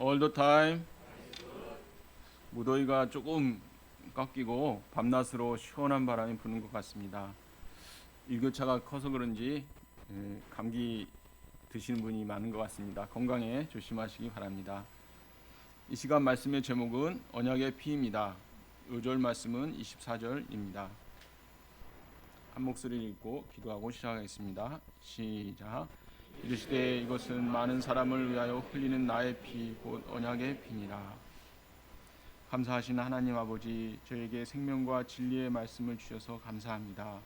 All the time. 무더위가 조금 꺾이고 밤낮으로 시원한 바람이 부는 것 같습니다. 일교차가 커서 그런지 감기 드시는 분이 많은 것 같습니다. 건강에 조심하시기 바랍니다. 이 시간 말씀의 제목은 언약의 피입니다. 요절 말씀은 24절입니다. 한 목소리를 읽고 기도하고 시작하겠습니다. 시작. 이르시되 이것은 많은 사람을 위하여 흘리는 나의 피 곧 언약의 피니라. 감사하신 하나님 아버지, 저에게 생명과 진리의 말씀을 주셔서 감사합니다.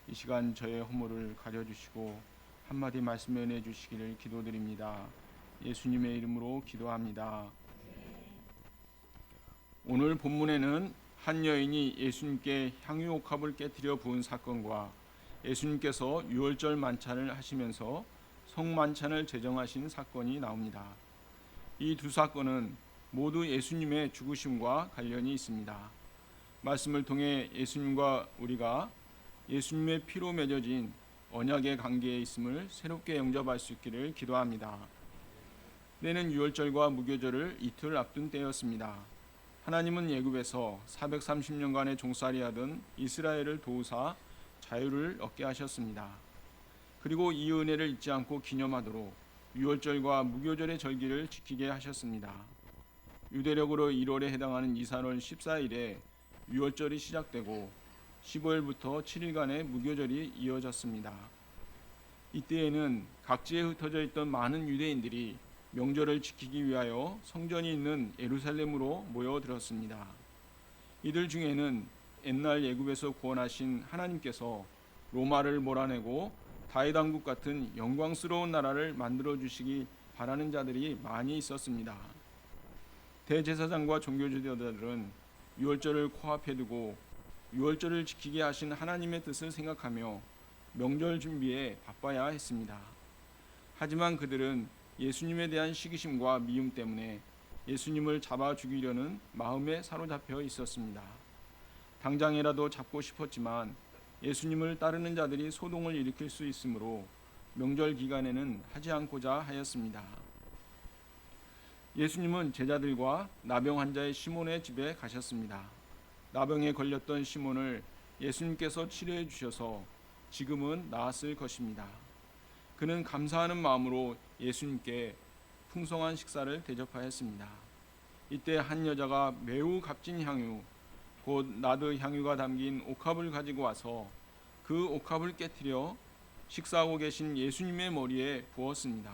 이 시간 저의 허물을 가려주시고 한마디 말씀을 내주시기를 기도드립니다. 예수님의 이름으로 기도합니다. 오늘 본문에는 한 여인이 예수님께 향유옥합을 깨뜨려 부은 사건과 예수님께서 유월절 만찬을 하시면서 성만찬을 제정하신 사건이 나옵니다. 이 두 사건은 모두 예수님의 죽으심과 관련이 있습니다. 말씀을 통해 예수님과 우리가 예수님의 피로 맺어진 언약의 관계에 있음을 새롭게 영접할 수 있기를 기도합니다. 때는 유월절과 무교절을 이틀 앞둔 때였습니다. 하나님은 애굽에서 430년간의 종살이하던 이스라엘을 도우사 자유를 얻게 하셨습니다. 그리고 이 은혜를 잊지 않고 기념하도록 유월절과 무교절의 절기를 지키게 하셨습니다. 유대력으로 1월에 해당하는 이산월 14일에 유월절이 시작되고 15일부터 7일간의 무교절이 이어졌습니다. 이때에는 각지에 흩어져 있던 많은 유대인들이 명절을 지키기 위하여 성전이 있는 예루살렘으로 모여들었습니다. 이들 중에는 옛날 애굽에서 구원하신 하나님께서 로마를 몰아내고 다윗 왕국 같은 영광스러운 나라를 만들어 주시기 바라는 자들이 많이 있었습니다. 대제사장과 종교지도자들은 유월절을 코앞에 두고 유월절을 지키게 하신 하나님의 뜻을 생각하며 명절 준비에 바빠야 했습니다. 하지만 그들은 예수님에 대한 시기심과 미움 때문에 예수님을 잡아 죽이려는 마음에 사로잡혀 있었습니다. 당장이라도 잡고 싶었지만 예수님을 따르는 자들이 소동을 일으킬 수 있으므로 명절 기간에는 하지 않고자 하였습니다. 예수님은 제자들과 나병 환자의 시몬의 집에 가셨습니다. 나병에 걸렸던 시몬을 예수님께서 치료해 주셔서 지금은 나았을 것입니다. 그는 감사하는 마음으로 예수님께 풍성한 식사를 대접하였습니다. 이때 한 여자가 매우 값진 향유, 곧 나드 향유가 담긴 옥합을 가지고 와서 그 옥합을 깨뜨려 식사하고 계신 예수님의 머리에 부었습니다.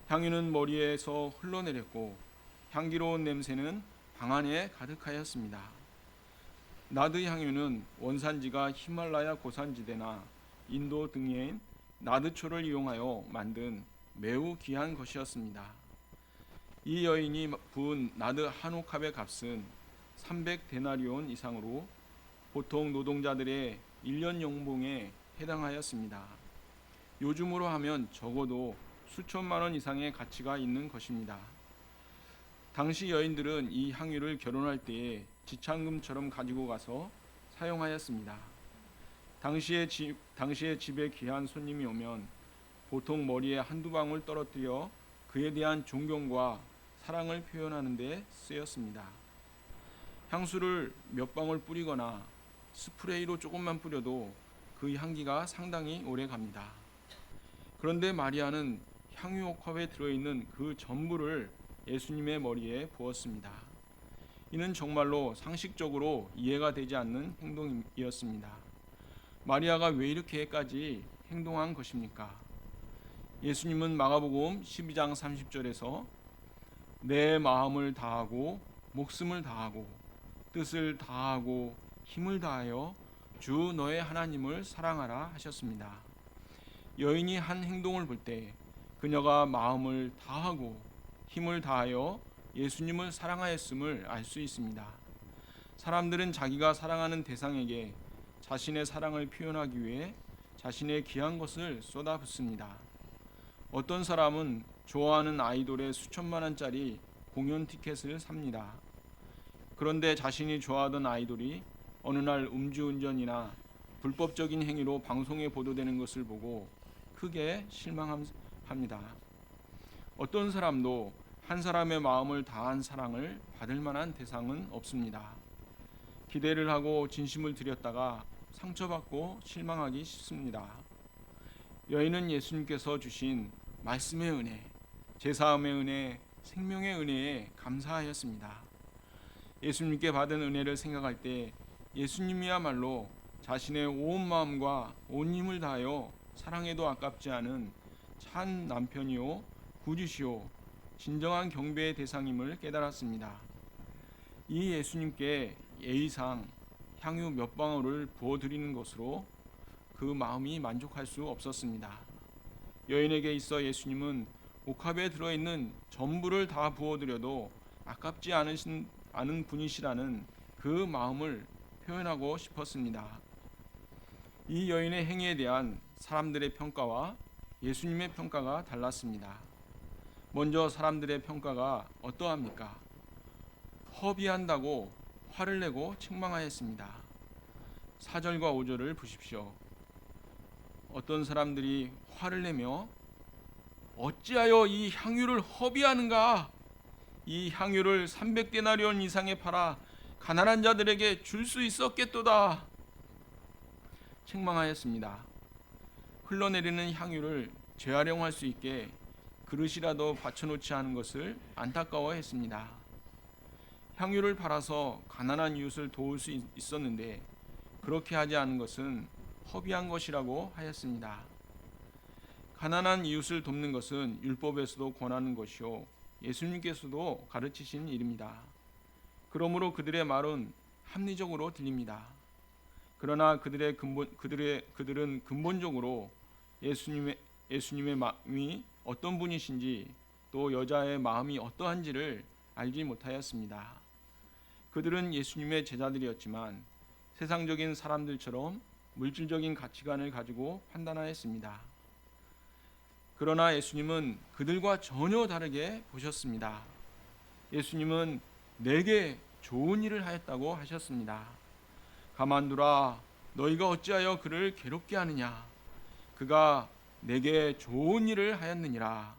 향유는 머리에서 흘러내렸고 향기로운 냄새는 방 안에 가득하였습니다. 나드 향유는 원산지가 히말라야 고산지대나 인도 등의 나드초를 이용하여 만든 매우 귀한 것이었습니다. 이 여인이 부은 나드 한 옥합의 값은 300데나리온 이상으로 보통 노동자들의 1년 연봉에 해당하였습니다. 요즘으로 하면 적어도 수천만 원 이상의 가치가 있는 것입니다. 당시 여인들은 이 향유를 결혼할 때에 지참금처럼 가지고 가서 사용하였습니다. 당시에 집에 귀한 손님이 오면 보통 머리에 한두 방울 떨어뜨려 그에 대한 존경과 사랑을 표현하는 데 쓰였습니다. 향수를 몇 방울 뿌리거나 스프레이로 조금만 뿌려도 그 향기가 상당히 오래 갑니다. 그런데 마리아는 향유옥합에 들어있는 그 전부를 예수님의 머리에 부었습니다. 이는 정말로 상식적으로 이해가 되지 않는 행동이었습니다. 마리아가 왜 이렇게까지 행동한 것입니까? 예수님은 마가복음 12장 30절에서 내 마음을 다하고 목숨을 다하고 뜻을 다하고 힘을 다하여 주 너의 하나님을 사랑하라 하셨습니다. 여인이 한 행동을 볼 때 그녀가 마음을 다하고 힘을 다하여 예수님을 사랑하였음을 알 수 있습니다. 사람들은 자기가 사랑하는 대상에게 자신의 사랑을 표현하기 위해 자신의 귀한 것을 쏟아붓습니다. 어떤 사람은 좋아하는 아이돌의 수천만 원짜리 공연 티켓을 삽니다. 그런데 자신이 좋아하던 아이돌이 어느 날 음주운전이나 불법적인 행위로 방송에 보도되는 것을 보고 크게 실망합니다. 어떤 사람도 한 사람의 마음을 다한 사랑을 받을 만한 대상은 없습니다. 기대를 하고 진심을 들였다가 상처받고 실망하기 쉽습니다. 여인은 예수님께서 주신 말씀의 은혜, 제사함의 은혜, 생명의 은혜에 감사하였습니다. 예수님께 받은 은혜를 생각할 때 예수님이야말로 자신의 온 마음과 온 힘을 다하여 사랑해도 아깝지 않은 참 남편이요 구주시요 진정한 경배의 대상임을 깨달았습니다. 이 예수님께 예의상 향유 몇 방울을 부어드리는 것으로 그 마음이 만족할 수 없었습니다. 여인에게 있어 예수님은 옥합에 들어있는 전부를 다 부어드려도 아깝지 않은 분이시라는 그 마음을 표현하고 싶었습니다. 이 여인의 행위에 대한 사람들의 평가와 예수님의 평가가 달랐습니다. 먼저 사람들의 평가가 어떠합니까? 허비한다고 화를 내고 책망하였습니다. 4절과 5절을 보십시오. 어떤 사람들이 화를 내며 어찌하여 이 향유를 허비하는가? 이 향유를 300데나리온 이상에 팔아 가난한 자들에게 줄 수 있었겠도다. 책망하였습니다. 흘러내리는 향유를 재활용할 수 있게 그릇이라도 받쳐놓지 않은 것을 안타까워했습니다. 향유를 팔아서 가난한 이웃을 도울 수 있었는데 그렇게 하지 않은 것은 허비한 것이라고 하였습니다. 가난한 이웃을 돕는 것은 율법에서도 권하는 것이요 예수님께서도 가르치신 일입니다. 그러므로 그들의 말은 합리적으로 들립니다. 그러나 그들은 근본적으로 예수님의 마음이 어떤 분이신지 또 여자의 마음이 어떠한지를 알지 못하였습니다. 그들은 예수님의 제자들이었지만 세상적인 사람들처럼 물질적인 가치관을 가지고 판단하였습니다. 그러나 예수님은 그들과 전혀 다르게 보셨습니다. 예수님은 내게 좋은 일을 하였다고 하셨습니다. 가만두라, 너희가 어찌하여 그를 괴롭게 하느냐? 그가 내게 좋은 일을 하였느니라.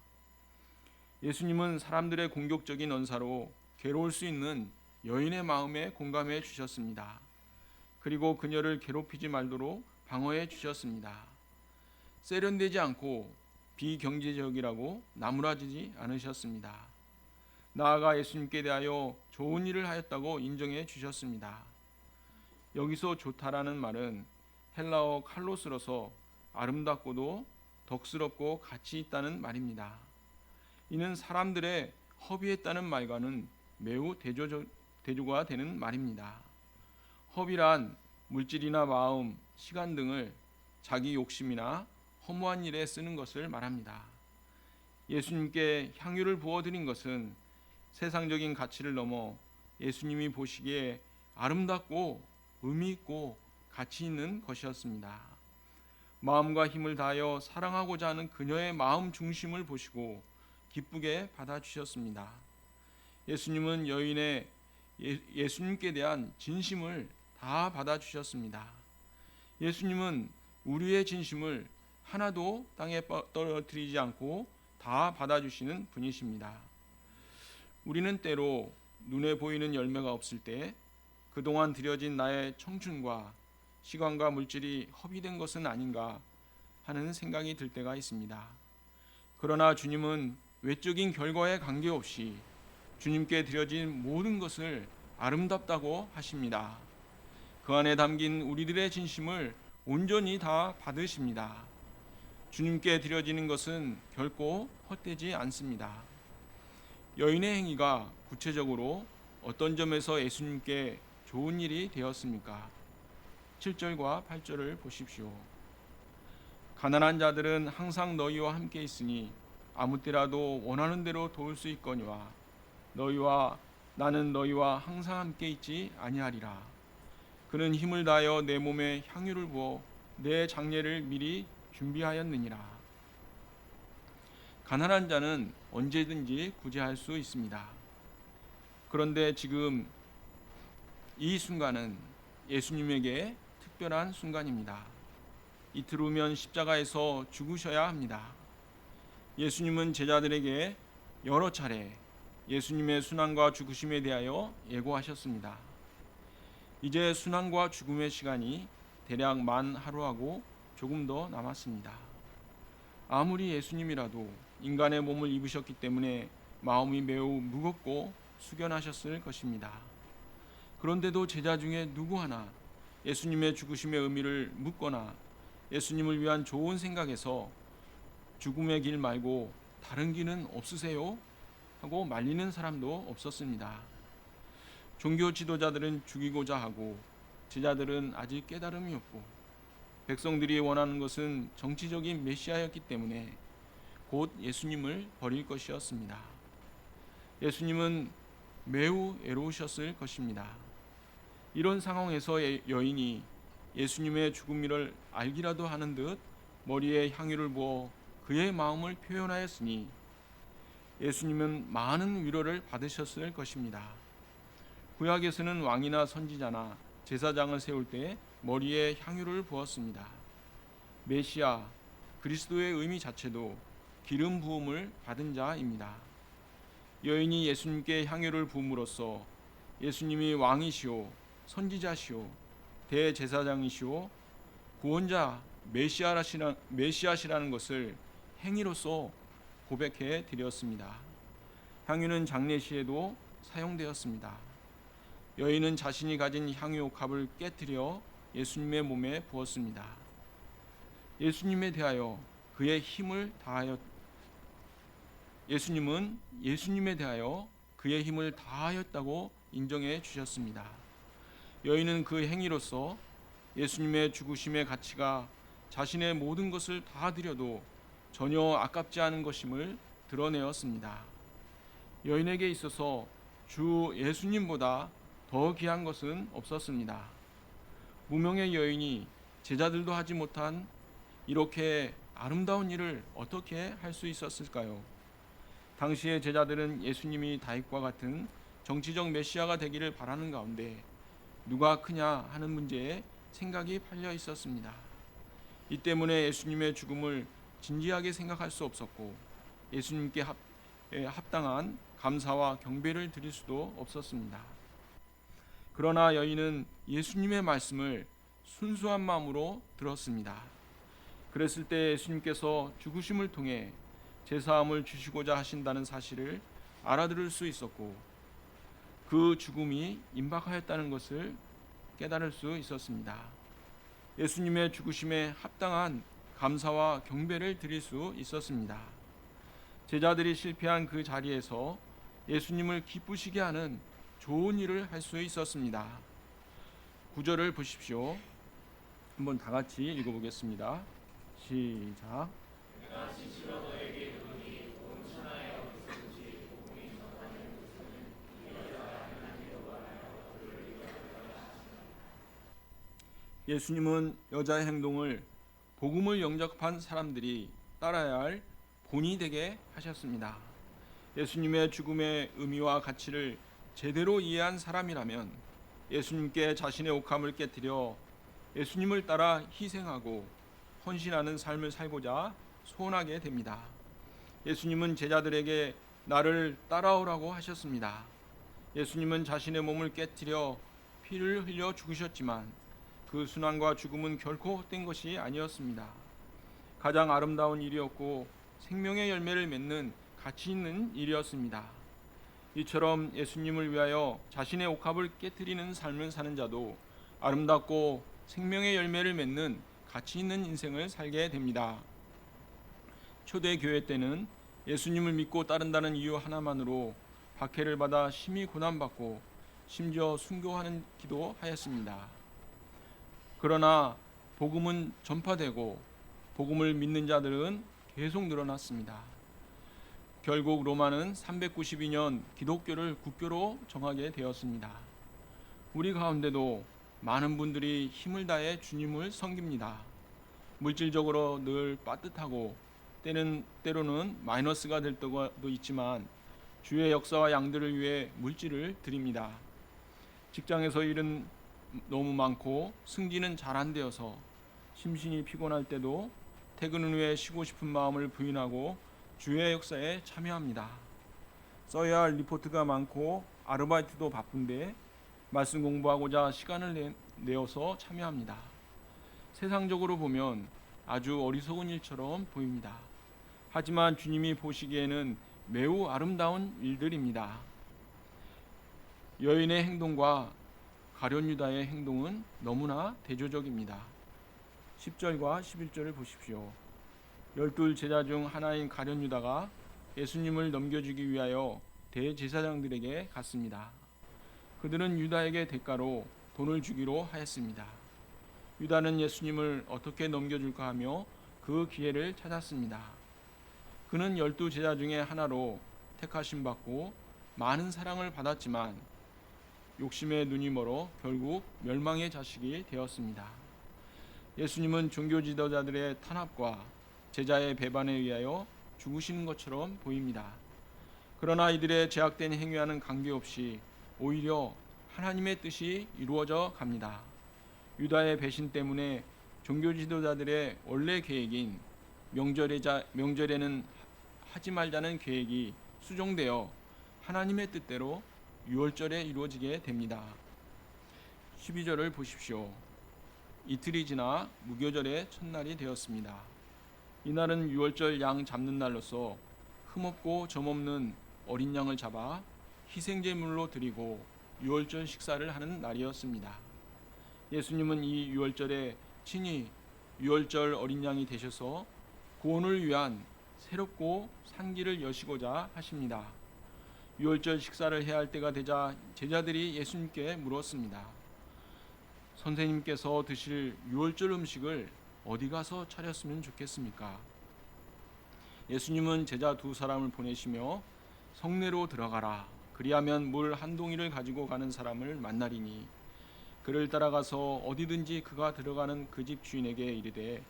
예수님은 사람들의 공격적인 언사로 괴로울 수 있는 여인의 마음에 공감해 주셨습니다. 그리고 그녀를 괴롭히지 말도록 방어해 주셨습니다. 세련되지 않고 비경제적이라고 나무라지지 않으셨습니다. 나아가 예수님께 대하여 좋은 일을 하였다고 인정해 주셨습니다. 여기서 좋다라는 말은 헬라어 칼로스로서 아름답고도 덕스럽고 가치 있다는 말입니다. 이는 사람들의 허비했다는 말과는 매우 대조가 되는 말입니다. 허비란 물질이나 마음, 시간 등을 자기 욕심이나 허무한 일에 쓰는 것을 말합니다. 예수님께 향유를 부어드린 것은 세상적인 가치를 넘어 예수님이 보시기에 아름답고 의미 있고 가치 있는 것이었습니다. 마음과 힘을 다하여 사랑하고자 하는 그녀의 마음 중심을 보시고 기쁘게 받아주셨습니다. 예수님은 여인의 예수님께 대한 진심을 다 받아주셨습니다. 예수님은 우리의 진심을 하나도 땅에 떨어뜨리지 않고 다 받아주시는 분이십니다. 우리는 때로 눈에 보이는 열매가 없을 때 그동안 들여진 나의 청춘과 시간과 물질이 허비된 것은 아닌가 하는 생각이 들 때가 있습니다. 그러나 주님은 외적인 결과에 관계없이 주님께 드려진 모든 것을 아름답다고 하십니다. 그 안에 담긴 우리들의 진심을 온전히 다 받으십니다. 주님께 드려지는 것은 결코 헛되지 않습니다. 여인의 행위가 구체적으로 어떤 점에서 예수님께 좋은 일이 되었습니까? 7절과 8절을 보십시오. 가난한 자들은 항상 너희와 함께 있으니 아무 때라도 원하는 대로 도울 수 있거니와 나는 너희와 항상 함께 있지 아니하리라. 그는 힘을 다하여 내 몸에 향유를 부어 내 장례를 미리 준비하였느니라. 가난한 자는 언제든지 구제할 수 있습니다. 그런데 지금 이 순간은 예수님에게 특별한 순간입니다. 이틀 후면 십자가에서 죽으셔야 합니다. 예수님은 제자들에게 여러 차례 예수님의 순환과 죽으심에 대하여 예고하셨습니다. 이제 순환과 죽음의 시간이 대략 만 하루하고 조금 더 남았습니다. 아무리 예수님이라도 인간의 몸을 입으셨기 때문에 마음이 매우 무겁고 숙연하셨을 것입니다. 그런데도 제자 중에 누구 하나 예수님의 죽으심의 의미를 묻거나 예수님을 위한 좋은 생각에서 죽음의 길 말고 다른 길은 없으세요? 하고 말리는 사람도 없었습니다. 종교 지도자들은 죽이고자 하고 제자들은 아직 깨달음이 없고 백성들이 원하는 것은 정치적인 메시아였기 때문에 곧 예수님을 버릴 것이었습니다. 예수님은 매우 애로우셨을 것입니다. 이런 상황에서 여인이 예수님의 죽음을 알기라도 하는 듯 머리에 향유를 부어 그의 마음을 표현하였으니 예수님은 많은 위로를 받으셨을 것입니다. 구약에서는 왕이나 선지자나 제사장을 세울 때 머리에 향유를 부었습니다. 메시아, 그리스도의 의미 자체도 기름 부음을 받은 자입니다. 여인이 예수님께 향유를 부음으로써 예수님이 왕이시오, 선지자시오, 대제사장이시오, 구원자, 메시아시라는 것을 행위로서 고백해 드렸습니다. 향유는 장례시에도 사용되었습니다. 여인은 자신이 가진 향유 옥합을 깨뜨려 예수님의 몸에 부었습니다. 예수님에 대하여 그의 힘을 다하였다고 인정해 주셨습니다. 여인은 그 행위로서 예수님의 죽으심의 가치가 자신의 모든 것을 다 드려도 전혀 아깝지 않은 것임을 드러내었습니다. 여인에게 있어서 주 예수님보다 더 귀한 것은 없었습니다. 무명의 여인이 제자들도 하지 못한 이렇게 아름다운 일을 어떻게 할 수 있었을까요? 당시의 제자들은 예수님이 다윗과 같은 정치적 메시아가 되기를 바라는 가운데 누가 크냐 하는 문제에 생각이 팔려 있었습니다. 이 때문에 예수님의 죽음을 진지하게 생각할 수 없었고 예수님께 합당한 감사와 경배를 드릴 수도 없었습니다. 그러나 여인은 예수님의 말씀을 순수한 마음으로 들었습니다. 그랬을 때 예수님께서 죽으심을 통해 제사함을 주시고자 하신다는 사실을 알아들을 수 있었고 그 죽음이 임박하였다는 것을 깨달을 수 있었습니다. 예수님의 죽으심에 합당한 감사와 경배를 드릴 수 있었습니다. 제자들이 실패한 그 자리에서 예수님을 기쁘시게 하는 좋은 일을 할 수 있었습니다. 9절을 보십시오. 한번 다 같이 읽어보겠습니다. 시작. 예수님은 여자의 행동을 복음을 영접한 사람들이 따라야 할 본이 되게 하셨습니다. 예수님의 죽음의 의미와 가치를 제대로 이해한 사람이라면 예수님께 자신의 옥함을 깨뜨려 예수님을 따라 희생하고 헌신하는 삶을 살고자 소원하게 됩니다. 예수님은 제자들에게 나를 따라오라고 하셨습니다. 예수님은 자신의 몸을 깨뜨려 피를 흘려 죽으셨지만 그 순환과 죽음은 결코 헛된 것이 아니었습니다. 가장 아름다운 일이었고 생명의 열매를 맺는 가치 있는 일이었습니다. 이처럼 예수님을 위하여 자신의 옥합을 깨뜨리는 삶을 사는 자도 아름답고 생명의 열매를 맺는 가치 있는 인생을 살게 됩니다. 초대교회 때는 예수님을 믿고 따른다는 이유 하나만으로 박해를 받아 심히 고난받고 심지어 순교하는 기도하였습니다. 그러나 복음은 전파되고 복음을 믿는 자들은 계속 늘어났습니다. 결국 로마는 392년 기독교를 국교로 정하게 되었습니다. 우리 가운데도 많은 분들이 힘을 다해 주님을 섬깁니다. 물질적으로 늘 빠듯하고 때로는 마이너스가 될 때도 있지만 주의 역사와 양들을 위해 물질을 드립니다. 직장에서 일은 너무 많고 승진은 잘 안 되어서 심신이 피곤할 때도 퇴근 후에 쉬고 싶은 마음을 부인하고 주의 역사에 참여합니다. 써야 할 리포트가 많고 아르바이트도 바쁜데 말씀 공부하고자 시간을 내어서 참여합니다. 세상적으로 보면 아주 어리석은 일처럼 보입니다. 하지만 주님이 보시기에는 매우 아름다운 일들입니다. 여인의 행동과 가룟 유다의 행동은 너무나 대조적입니다. 10절과 11절을 보십시오. 12 제자 중 하나인 가룟 유다가 예수님을 넘겨주기 위하여 대제사장들에게 갔습니다. 그들은 유다에게 대가로 돈을 주기로 하였습니다. 유다는 예수님을 어떻게 넘겨줄까 하며 그 기회를 찾았습니다. 그는 12 제자 중에 하나로 택하심 받고 많은 사랑을 받았지만 욕심에 눈이 멀어 결국 멸망의 자식이 되었습니다. 예수님은 종교 지도자들의 탄압과 제자의 배반에 의하여 죽으시는 것처럼 보입니다. 그러나 이들의 제약된 행위와는 관계없이 오히려 하나님의 뜻이 이루어져 갑니다. 유다의 배신 때문에 종교 지도자들의 원래 계획인 명절에는 하지 말자는 계획이 수정되어 하나님의 뜻대로 유월절에 이루어지게 됩니다. 12절을 보십시오. 이틀이 지나 무교절의 첫날이 되었습니다. 이날은 유월절 양 잡는 날로서 흠없고 점없는 어린 양을 잡아 희생제물로 드리고 유월절 식사를 하는 날이었습니다. 예수님은 이 유월절에 친히 유월절 어린 양이 되셔서 구원을 위한 새롭고 산기를 여시고자 하십니다. 유월절 식사를 해야 할 때가 되자 제자들이 예수님께 물었습니다. 선생님께서 드실 유월절 음식을 어디 가서 차렸으면 좋겠습니까? 예수님은 제자 두 사람을 보내시며 성내로 들어가라. 그리하면 물 한 동이를 가지고 가는 사람을 만나리니 그를 따라가서 어디든지 그가 들어가는 그 집 주인에게 이르되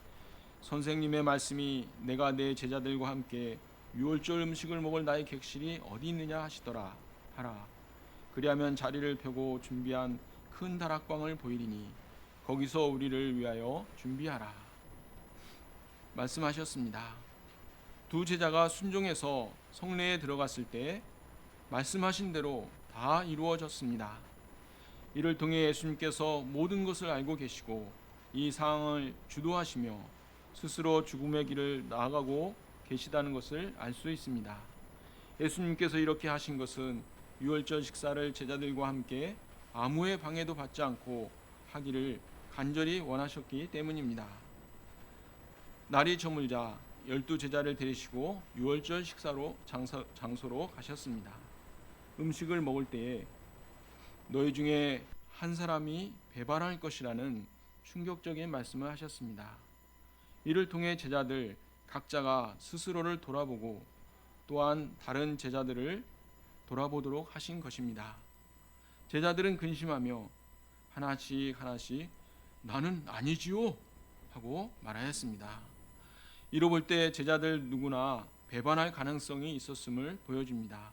선생님의 말씀이 내가 내 제자들과 함께 유월절 음식을 먹을 나의 객실이 어디 있느냐 하시더라 하라. 그리하면 자리를 펴고 준비한 큰 다락방을 보이리니 거기서 우리를 위하여 준비하라 말씀하셨습니다. 두 제자가 순종해서 성내에 들어갔을 때 말씀하신 대로 다 이루어졌습니다. 이를 통해 예수님께서 모든 것을 알고 계시고 이 상황을 주도하시며 스스로 죽음의 길을 나아가고 계시다는 것을 알 수 있습니다. 예수님께서 이렇게 하신 것은 유월절 식사를 제자들과 함께 아무의 방해도 받지 않고 하기를 간절히 원하셨기 때문입니다. 날이 저물자 12 제자를 데리시고 유월절 식사로 장소로 가셨습니다. 음식을 먹을 때에 너희 중에 한 사람이 배반할 것이라는 충격적인 말씀을 하셨습니다. 이를 통해 제자들 각자가 스스로를 돌아보고 또한 다른 제자들을 돌아보도록 하신 것입니다. 제자들은 근심하며 하나씩 나는 아니지요 하고 말하였습니다. 이로 볼 때 제자들 누구나 배반할 가능성이 있었음을 보여줍니다.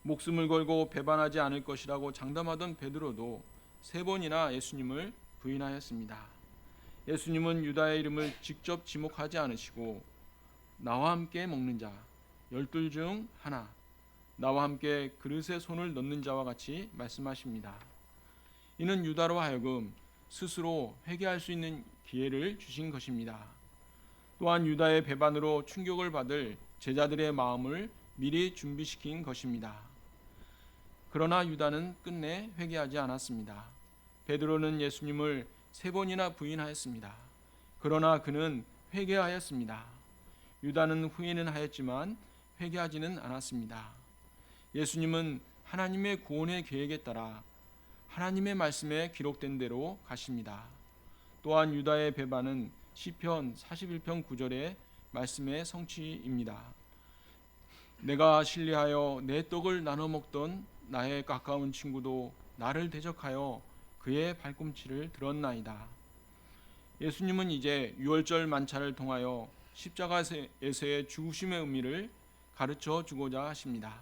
목숨을 걸고 배반하지 않을 것이라고 장담하던 베드로도 3번이나 예수님을 부인하였습니다. 예수님은 유다의 이름을 직접 지목하지 않으시고 나와 함께 먹는 자 12 중 하나, 나와 함께 그릇에 손을 넣는 자와 같이 말씀하십니다. 이는 유다로 하여금 스스로 회개할 수 있는 기회를 주신 것입니다. 또한 유다의 배반으로 충격을 받을 제자들의 마음을 미리 준비시킨 것입니다. 그러나 유다는 끝내 회개하지 않았습니다. 베드로는 예수님을 3번이나 부인하였습니다. 그러나 그는 회개하였습니다. 유다는 후회는 하였지만 회개하지는 않았습니다. 예수님은 하나님의 구원의 계획에 따라 하나님의 말씀에 기록된 대로 가십니다. 또한 유다의 배반은 시편 41편 9절의 말씀의 성취입니다. 내가 신뢰하여 내 떡을 나눠 먹던 나의 가까운 친구도 나를 대적하여 그의 발꿈치를 들었나이다. 예수님은 이제 유월절 만찬을 통하여 십자가에서의 죽으심의 의미를 가르쳐 주고자 하십니다.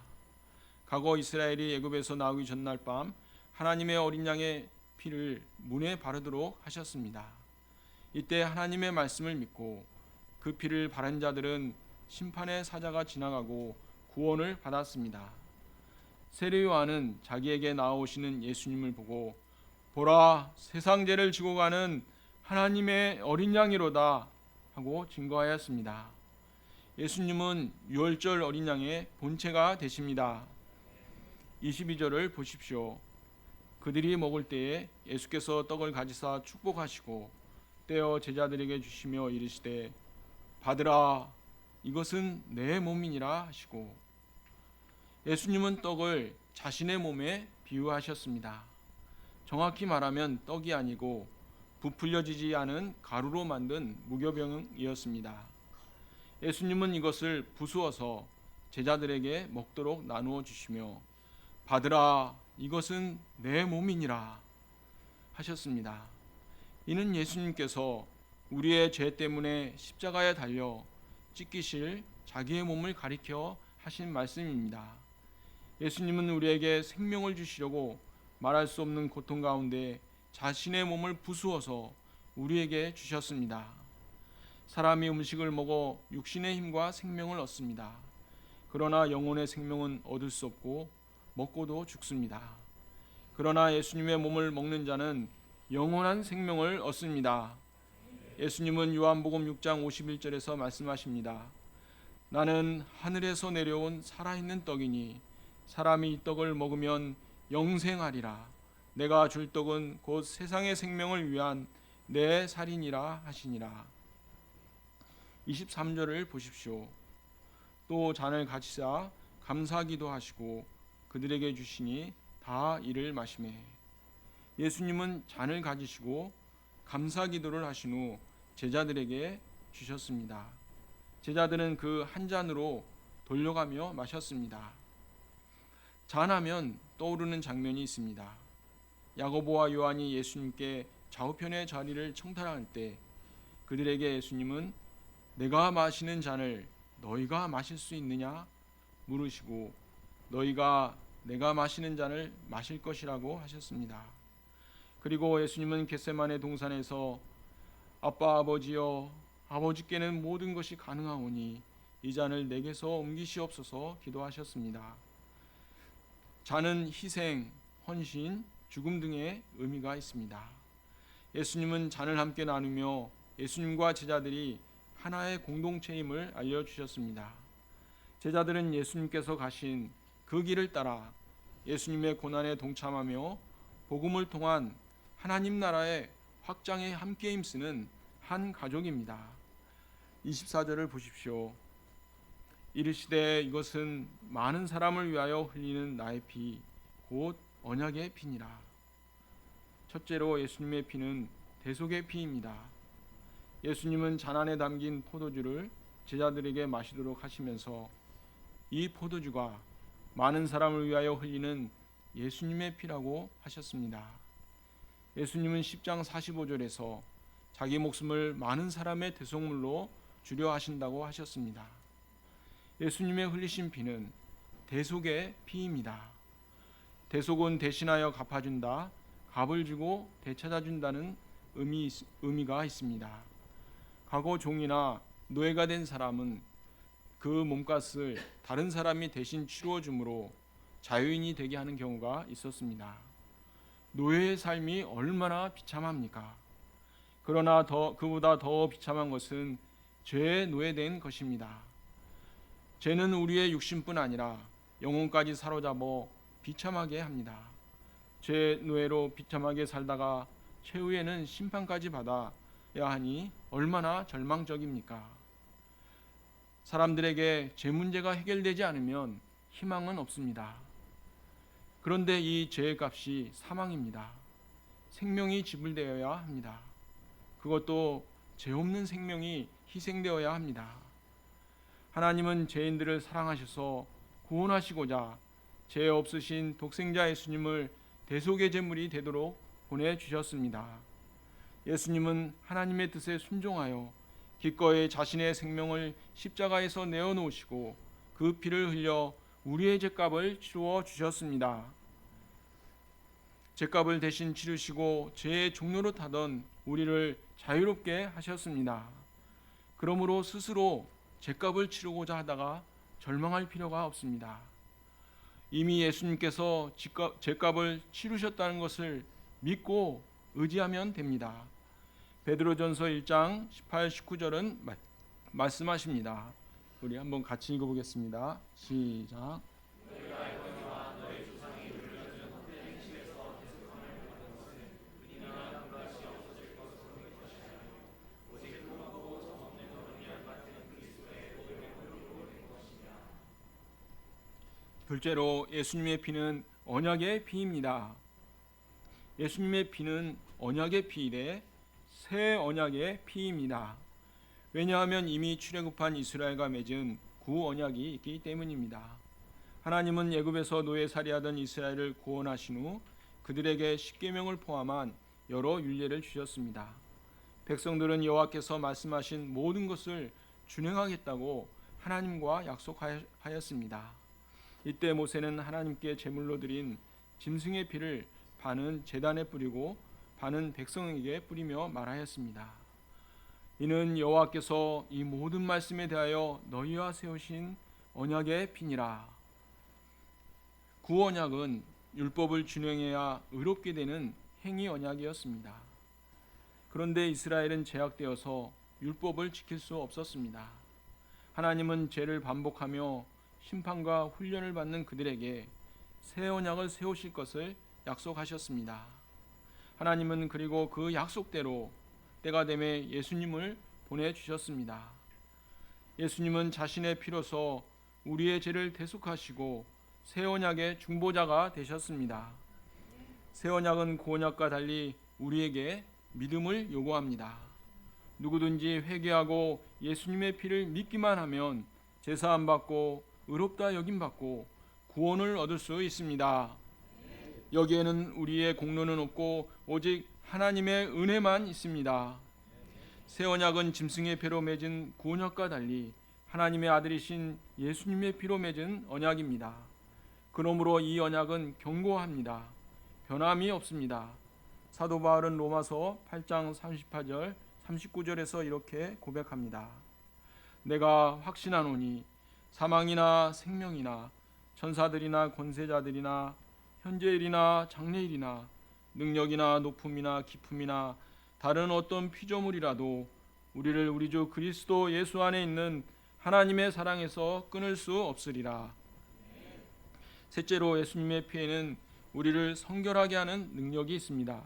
과거 이스라엘이 애굽에서 나오기 전날 밤 하나님의 어린 양의 피를 문에 바르도록 하셨습니다. 이때 하나님의 말씀을 믿고 그 피를 바른 자들은 심판의 사자가 지나가고 구원을 받았습니다. 세례 요한은 자기에게 나오시는 예수님을 보고 보라, 세상 죄를 지고 가는 하나님의 어린 양이로다 하고 증거하였습니다. 예수님은 유월절 어린 양의 본체가 되십니다. 22절을 보십시오. 그들이 먹을 때에 예수께서 떡을 가지사 축복하시고 떼어 제자들에게 주시며 이르시되 받으라, 이것은 내 몸이니라 하시고, 예수님은 떡을 자신의 몸에 비유하셨습니다. 정확히 말하면 떡이 아니고 부풀려지지 않은 가루로 만든 무교병이었습니다. 예수님은 이것을 부수어서 제자들에게 먹도록 나누어 주시며 받으라, 이것은 내 몸이니라 하셨습니다. 이는 예수님께서 우리의 죄 때문에 십자가에 달려 찢기실 자기의 몸을 가리켜 하신 말씀입니다. 예수님은 우리에게 생명을 주시려고 말할 수 없는 고통 가운데 자신의 몸을 부수어서 우리에게 주셨습니다. 사람이 음식을 먹어 육신의 힘과 생명을 얻습니다. 그러나 영혼의 생명은 얻을 수 없고 먹고도 죽습니다. 그러나 예수님의 몸을 먹는 자는 영원한 생명을 얻습니다. 예수님은 요한복음 6장 51절에서 말씀하십니다. 나는 하늘에서 내려온 살아있는 떡이니 사람이 이 떡을 먹으면 영생하리라. 내가 줄 떡은 곧 세상의 생명을 위한 내 살이니라 하시니라. 23절을 보십시오. 또 잔을 가지사 감사기도 하시고 그들에게 주시니 다 이를 마시매. 예수님은 잔을 가지시고 감사기도를 하신 후 제자들에게 주셨습니다. 제자들은 그 한 잔으로 돌려가며 마셨습니다. 잔하면 떠오르는 장면이 있습니다. 야고보와 요한이 예수님께 좌우편의 자리를 청탄할 때 그들에게 예수님은 내가 마시는 잔을 너희가 마실 수 있느냐 물으시고 너희가 내가 마시는 잔을 마실 것이라고 하셨습니다. 그리고 예수님은 겟세마네 동산에서 아빠 아버지여, 아버지께는 모든 것이 가능하오니 이 잔을 내게서 옮기시옵소서 기도하셨습니다. 잔은 희생, 헌신, 죽음 등의 의미가 있습니다. 예수님은 잔을 함께 나누며 예수님과 제자들이 하나의 공동체임을 알려주셨습니다. 제자들은 예수님께서 가신 그 길을 따라 예수님의 고난에 동참하며 복음을 통한 하나님 나라의 확장에 함께 힘쓰는 한 가족입니다. 24절을 보십시오. 이르시되 이것은 많은 사람을 위하여 흘리는 나의 피, 곧 언약의 피니라. 첫째로 예수님의 피는 대속의 피입니다. 예수님은 잔 안에 담긴 포도주를 제자들에게 마시도록 하시면서 이 포도주가 많은 사람을 위하여 흘리는 예수님의 피라고 하셨습니다. 예수님은 10장 45절에서 자기 목숨을 많은 사람의 대속물로 주려 하신다고 하셨습니다. 예수님의 흘리신 피는 대속의 피입니다. 대속은 대신하여 갚아준다, 값을 주고 되찾아준다는 의미가 있습니다. 과거 종이나 노예가 된 사람은 그 몸값을 다른 사람이 대신 치루어 주므로 자유인이 되게 하는 경우가 있었습니다. 노예의 삶이 얼마나 비참합니까? 그러나 그보다 더 비참한 것은 죄에 노예된 것입니다. 죄는 우리의 육신뿐 아니라 영혼까지 사로잡아 비참하게 합니다. 죄 노예로 비참하게 살다가 최후에는 심판까지 받아야 하니 얼마나 절망적입니까? 사람들에게 죄 문제가 해결되지 않으면 희망은 없습니다. 그런데 이 죄의 값이 사망입니다. 생명이 지불되어야 합니다. 그것도 죄 없는 생명이 희생되어야 합니다. 하나님은 죄인들을 사랑하셔서 구원하시고자 죄 없으신 독생자 예수님을 대속의 제물이 되도록 보내주셨습니다. 예수님은 하나님의 뜻에 순종하여 기꺼이 자신의 생명을 십자가에서 내어놓으시고 그 피를 흘려 우리의 죄값을 치루어 주셨습니다. 죄값을 대신 치르시고 죄의 종로로 타던 우리를 자유롭게 하셨습니다. 그러므로 스스로 죄값을 치르고자 하다가 절망할 필요가 없습니다. 이미 예수님께서 죄값을 치르셨다는 것을 믿고 의지하면 됩니다. 베드로전서 1장 18, 19절은 말씀하십니다. 우리 한번 같이 읽어보겠습니다. 시작. 둘째로 예수님의 피는 언약의 피입니다. 예수님의 피는 언약의 피이래 새 언약의 피입니다. 왜냐하면 이미 출애굽한 이스라엘과 맺은 구언약이 있기 때문입니다. 하나님은 애굽에서 노예살이하던 이스라엘을 구원하신 후 그들에게 십계명을 포함한 여러 율례를 주셨습니다. 백성들은 여호와께서 말씀하신 모든 것을 준행하겠다고 하나님과 약속하였습니다. 이때 모세는 하나님께 제물로 드린 짐승의 피를 반은 제단에 뿌리고 반은 백성에게 뿌리며 말하였습니다. 이는 여호와께서 이 모든 말씀에 대하여 너희와 세우신 언약의 피니라. 구언약은 율법을 준행해야 의롭게 되는 행위 언약이었습니다. 그런데 이스라엘은 제약되어서 율법을 지킬 수 없었습니다. 하나님은 죄를 반복하며 심판과 훈련을 받는 그들에게 새 언약을 세우실 것을 약속하셨습니다. 하나님은 그리고 그 약속대로 때가 되매 예수님을 보내주셨습니다. 예수님은 자신의 피로서 우리의 죄를 대속하시고 새 언약의 중보자가 되셨습니다. 새 언약은 구언약과 달리 우리에게 믿음을 요구합니다. 누구든지 회개하고 예수님의 피를 믿기만 하면 제사함 받고 의롭다 여김받고 구원을 얻을 수 있습니다. 여기에는 우리의 공로는 없고 오직 하나님의 은혜만 있습니다. 새 언약은 짐승의 피로 맺은 구언약과 달리 하나님의 아들이신 예수님의 피로 맺은 언약입니다. 그러므로 이 언약은 견고합니다. 변함이 없습니다. 사도 바울은 로마서 8장 38절 39절에서 이렇게 고백합니다. 내가 확신하노니 사망이나 생명이나 천사들이나 권세자들이나 현재일이나 장래일이나 능력이나 높음이나 깊음이나 다른 어떤 피조물이라도 우리를 우리 주 그리스도 예수 안에 있는 하나님의 사랑에서 끊을 수 없으리라. 셋째로 예수님의 피에는 우리를 성결하게 하는 능력이 있습니다.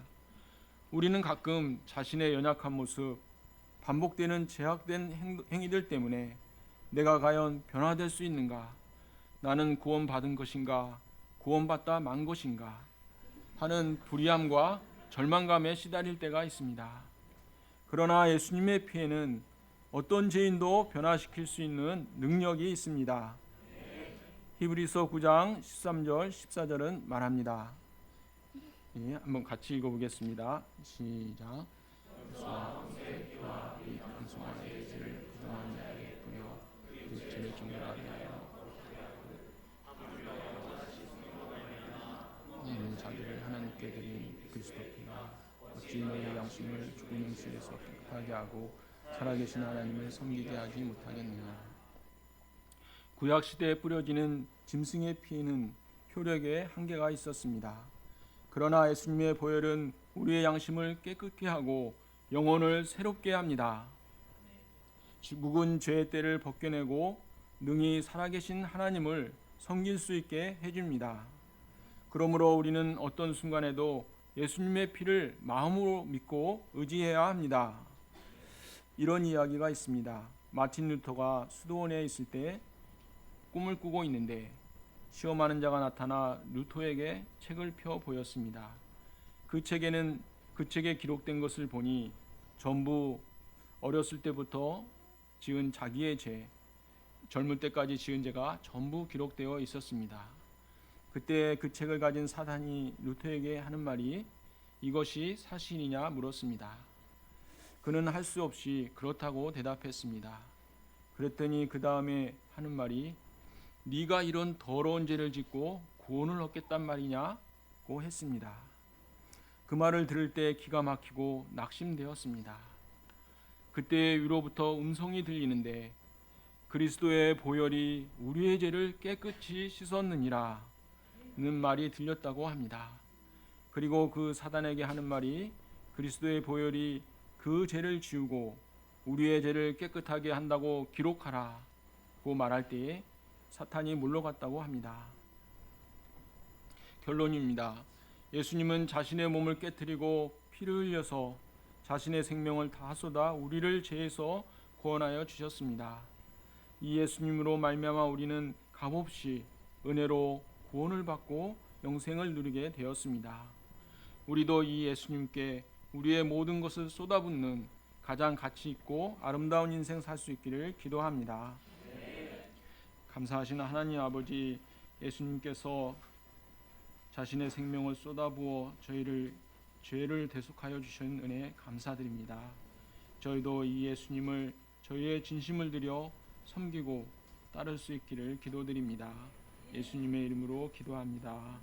우리는 가끔 자신의 연약한 모습, 반복되는 제약된 행위들 때문에 내가 과연 변화될 수 있는가? 나는 구원받은 것인가? 구원받다 만 것인가? 하는 불의함과 절망감에 시달릴 때가 있습니다. 그러나 예수님의 피에는 어떤 죄인도 변화시킬 수 있는 능력이 있습니다. 히브리서 9장 13절 14절은 말합니다. 한번 같이 읽어보겠습니다. 시작. 자기를 하나님께 드린 그리스도 피가 어찌 너의 양심을 죽은 영실에서 깨끗하게 하고 살아계신 하나님을 섬기게 하지 못하겠느냐. 구약 시대에 뿌려지는 짐승의 피에는 효력에 한계가 있었습니다. 그러나 예수님의 보혈은 우리의 양심을 깨끗게 하고 영혼을 새롭게 합니다. 묵은 죄의 때를 벗겨내고 능히 살아계신 하나님을 섬길 수 있게 해줍니다. 그러므로 우리는 어떤 순간에도 예수님의 피를 마음으로 믿고 의지해야 합니다. 이런 이야기가 있습니다. 마틴 루터가 수도원에 있을 때 꿈을 꾸고 있는데 시험하는 자가 나타나 루터에게 책을 펴 보였습니다. 그 책에 기록된 것을 보니 전부 어렸을 때부터 지은 자기의 죄, 젊을 때까지 지은 죄가 전부 기록되어 있었습니다. 그때 그 책을 가진 사단이 루터에게 하는 말이 이것이 사실이냐 물었습니다. 그는 할 수 없이 그렇다고 대답했습니다. 그랬더니 그 다음에 하는 말이 네가 이런 더러운 죄를 짓고 구원을 얻겠단 말이냐고 했습니다. 그 말을 들을 때 기가 막히고 낙심되었습니다. 그때 위로부터 음성이 들리는데 그리스도의 보혈이 우리의 죄를 깨끗이 씻었느니라. 말이 들렸다고 합니다. 그리고 그 사단에게 하는 말이 그리스도의 보혈이 그 죄를 지우고 우리의 죄를 깨끗하게 한다고 기록하라고 말할 때에 사탄이 물러갔다고 합니다. 결론입니다. 예수님은 자신의 몸을 깨뜨리고 피를 흘려서 자신의 생명을 다 쏟아 우리를 죄에서 구원하여 주셨습니다. 이 예수님으로 말미암아 우리는 값없이 은혜로 구원을 받고 영생을 누리게 되었습니다. 우리도 이 예수님께 우리의 모든 것을 쏟아붓는 가장 가치 있고 아름다운 인생 살 수 있기를 기도합니다. 감사하신 하나님 아버지, 예수님께서 자신의 생명을 쏟아부어 저희를 죄를 대속하여 주신 은혜 감사드립니다. 저희도 이 예수님을 저희의 진심을 들여 섬기고 따를 수 있기를 기도드립니다. 예수님의 이름으로 기도합니다.